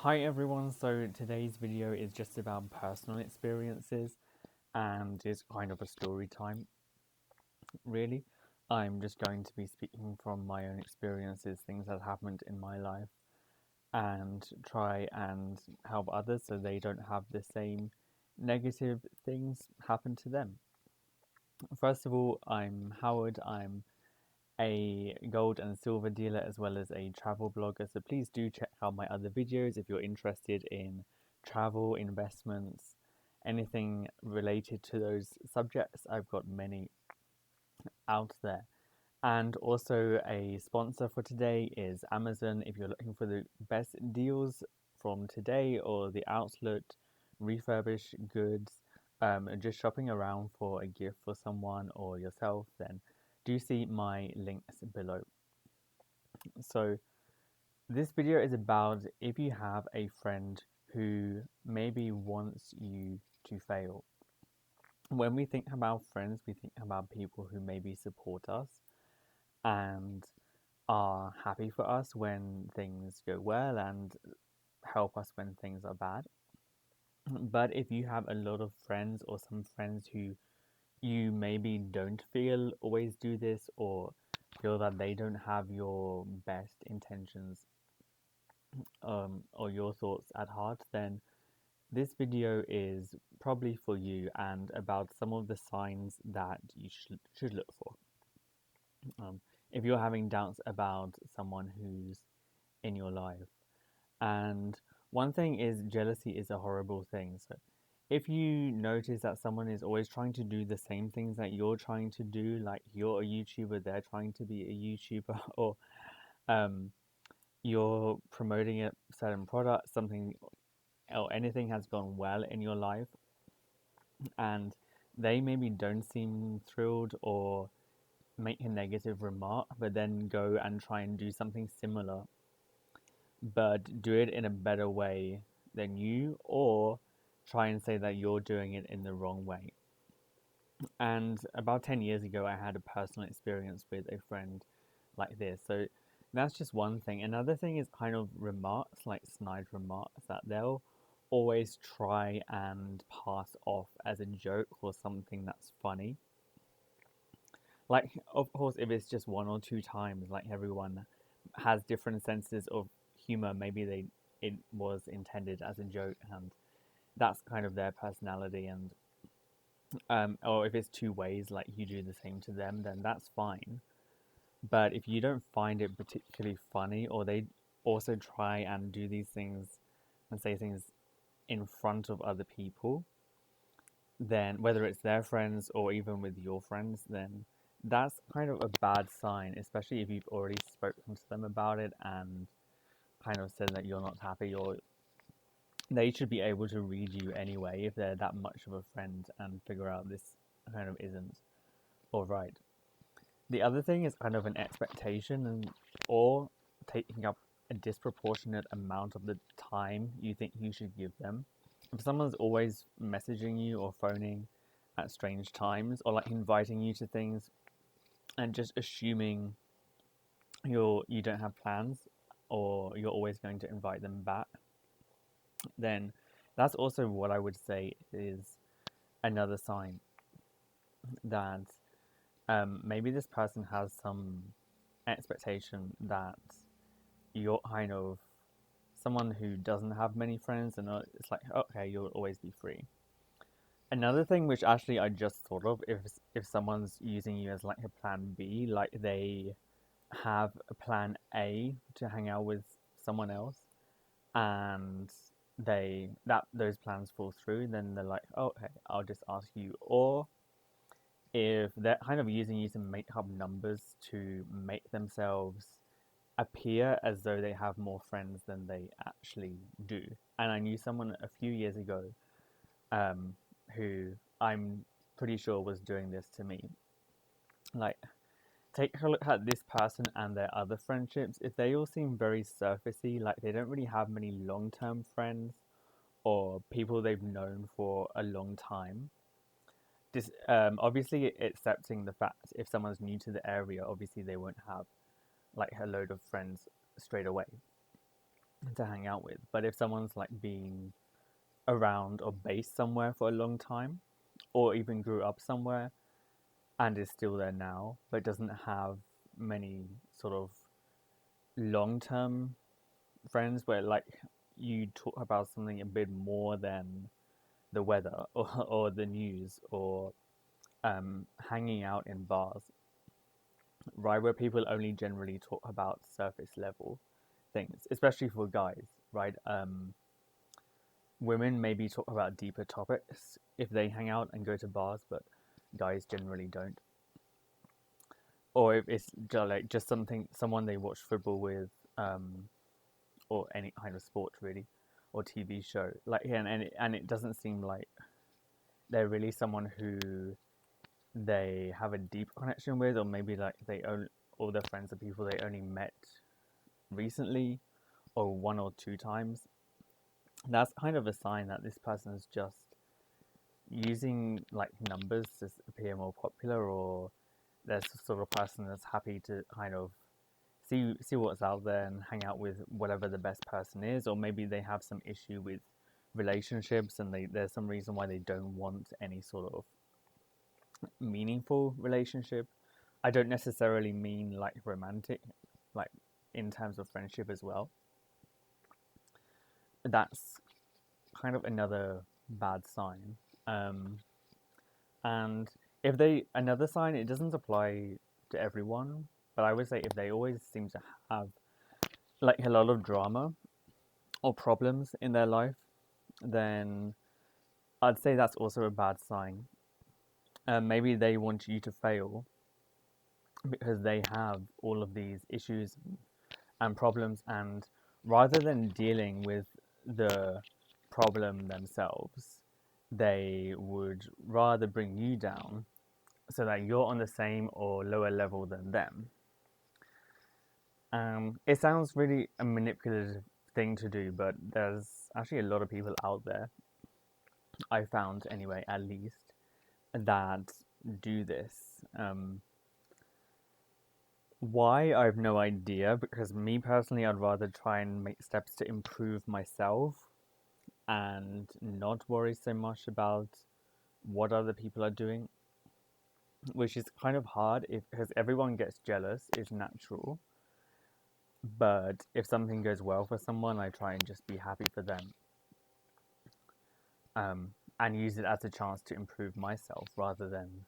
Hi everyone, so today's video is just about personal experiences and is kind of a story time, really. I'm just going to be speaking from my own experiences, things that happened in my life, and try and help others so they don't have the same negative things happen to them. First of all, I'm Howard. I'm a gold and silver dealer as well as a travel blogger. So please do check out my other videos if you're interested in travel, investments, anything related to those subjects. I've got many out there. And also, a sponsor for today is Amazon. If you're looking for the best deals from today or the outlet, refurbished goods, just shopping around for a gift for someone or yourself, then do see my links below. So, this video is about if you have a friend who maybe wants you to fail. When we think about friends, we think about people who maybe support us and are happy for us when things go well and help us when things are bad. But if you have a lot of friends or some friends who you maybe don't feel always do this or feel that they don't have your best intentions or your thoughts at heart, then this video is probably for you and about some of the signs that you should look for. If you're having doubts about someone who's in your life. And one thing is, jealousy is a horrible thing. So if you notice that someone is always trying to do the same things that you're trying to do, like you're a YouTuber, they're trying to be a YouTuber, or um, you're promoting a certain product, something or anything has gone well in your life, and they maybe don't seem thrilled or make a negative remark, but then go and try and do something similar, but do it in a better way than you, or try and say that you're doing it in the wrong way. And about 10 years ago, I had a personal experience with a friend like this. So that's just one thing. Another thing is kind of remarks, like snide remarks, that they'll always try and pass off as a joke or something that's funny. Like, of course, if it's just one or two times, like everyone has different senses of humor, maybe it was intended as a joke, and that's kind of their personality. And or if it's two ways, like you do the same to them, then that's fine. But if you don't find it particularly funny, or they also try and do these things and say things in front of other people, then whether it's their friends or even with your friends, then that's kind of a bad sign, especially if you've already spoken to them about it and kind of said that you're not happy, or they should be able to read you anyway if they're that much of a friend and figure out this kind of isn't all right. The other thing is kind of an expectation and or taking up a disproportionate amount of the time you think you should give them. If someone's always messaging you or phoning at strange times or like inviting you to things and just assuming you don't have plans or you're always going to invite them back, then that's also what I would say is another sign that maybe this person has some expectation that you're kind of someone who doesn't have many friends and it's like, okay, you'll always be free. Another thing which actually I just thought of, if someone's using you as like a plan B, like they have a plan A to hang out with someone else and that those plans fall through, then they're like, oh, okay, I'll just ask you. Or if they're kind of using you to make up numbers to make themselves appear as though they have more friends than they actually do. And I knew someone a few years ago um, who I'm pretty sure was doing this to me. Like, take a look at this person and their other friendships. If they all seem very surfacey, like they don't really have many long term friends or people they've known for a long time. This obviously accepting the fact if someone's new to the area, obviously they won't have like a load of friends straight away. to hang out with. But if someone's like been around or based somewhere for a long time, or even grew up somewhere and is still there now, but doesn't have many sort of long term friends where like you talk about something a bit more than the weather or the news or hanging out in bars, right? Where people only generally talk about surface level things, especially for guys, right? Women maybe talk about deeper topics if they hang out and go to bars, but guys generally don't. Or if it's just something someone they watch football with, or any kind of sport really, or TV show, like and it doesn't seem like they're really someone who they have a deep connection with, or maybe like they own all their friends are people they only met recently or one or two times. That's kind of a sign that this person is just using like numbers to appear more popular, or there's the sort of person that's happy to kind of see what's out there and hang out with whatever the best person is, or maybe they have some issue with relationships and there's some reason why they don't want any sort of meaningful relationship. I don't necessarily mean like romantic, like in terms of friendship as well. That's kind of another bad sign. And if they another sign, it doesn't apply to everyone, but I would say if they always seem to have like a lot of drama or problems in their life, then I'd say that's also a bad sign. Maybe they want you to fail because they have all of these issues and problems, and rather than dealing with the problem themselves, they would rather bring you down so that you're on the same or lower level than them. It sounds really a manipulative thing to do, but there's actually a lot of people out there, I found anyway, at least, that do this. Why? I have no idea, because me personally, I'd rather try and make steps to improve myself and not worry so much about what other people are doing, which is kind of hard because everyone gets jealous, it's natural. But if something goes well for someone, I try and just be happy for them, and use it as a chance to improve myself rather than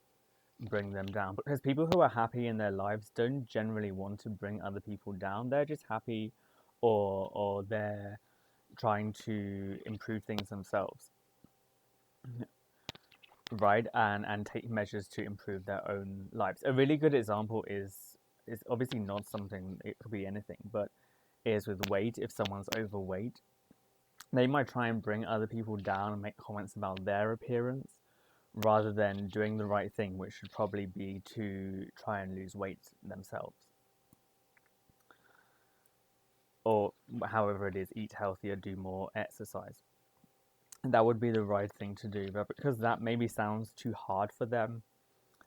bring them down. Because people who are happy in their lives don't generally want to bring other people down. They're just happy, or they're trying to improve things themselves, right? And take measures to improve their own lives. A really good example is obviously not something, it could be anything, but is with weight. If someone's overweight, they might try and bring other people down and make comments about their appearance rather than doing the right thing, which should probably be to try and lose weight themselves. Or however it is, eat healthier, do more exercise. That would be the right thing to do, but because that maybe sounds too hard for them,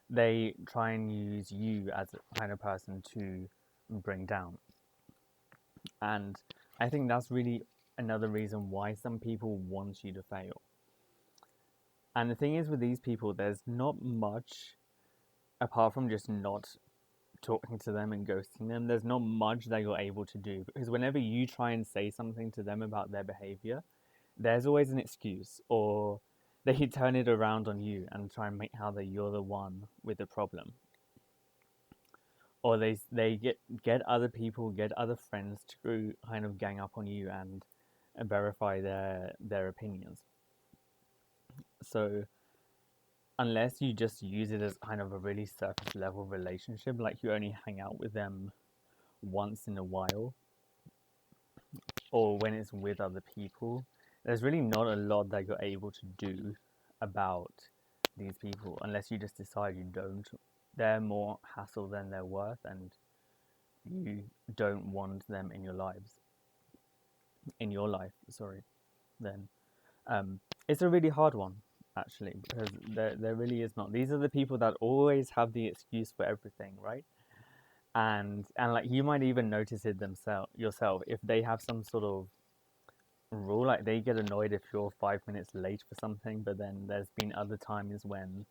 they try and use you as a kind of person to bring down. And I think that's really another reason why some people want you to fail. And the thing is with these people, there's not much apart from just not talking to them and ghosting them. There's not much that you're able to do, because whenever you try and say something to them about their behavior, there's always an excuse, or they turn it around on you and try and make out that you're the one with the problem. Or they get other people, get other friends to kind of gang up on you and verify their opinions. So unless you just use it as kind of a really surface level relationship, like you only hang out with them once in a while, or when it's with other people, there's really not a lot that you're able to do about these people unless you just decide you don't. They're more hassle than they're worth, and you don't want them in your life, sorry. Then it's a really hard one, actually, because there really is not. These are the people that always have the excuse for everything, right? And like you might even notice it yourself if they have some sort of rule. Like they get annoyed if you're 5 minutes late for something, but then there's been other times when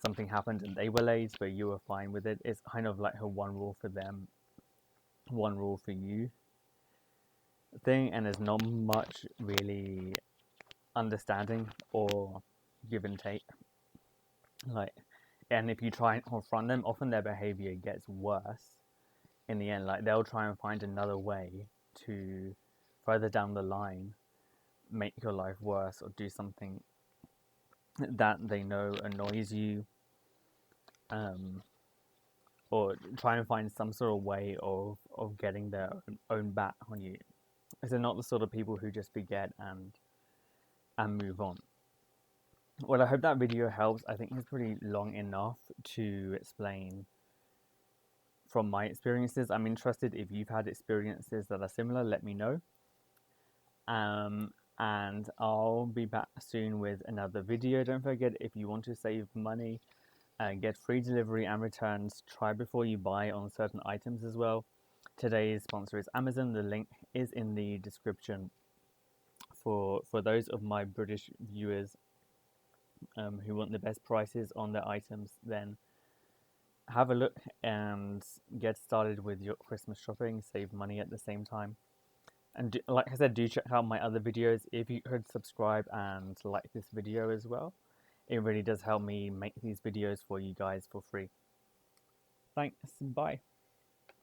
something happened and they were late, but you were fine with it. It's kind of like a one rule for them, one rule for you thing, and there's not much really understanding or give and take. Like, and if you try and confront them, often their behavior gets worse in the end. Like they'll try and find another way to further down the line make your life worse or do something that they know annoys you, um, or try and find some sort of way of getting their own back on you. Because they're not the sort of people who just forget and move on. Well, I hope that video helps. I think it's pretty long enough to explain from my experiences. I'm interested if you've had experiences that are similar, let me know. And I'll be back soon with another video. Don't forget, if you want to save money and get free delivery and returns, try before you buy on certain items as well. Today's sponsor is Amazon. The link is in the description for those of my British viewers who want the best prices on their items. Then have a look and get started with your Christmas shopping. Save money at the same time. And like I said, do check out my other videos. If you could subscribe and like this video as well, it really does help me make these videos for you guys for free. Thanks, bye.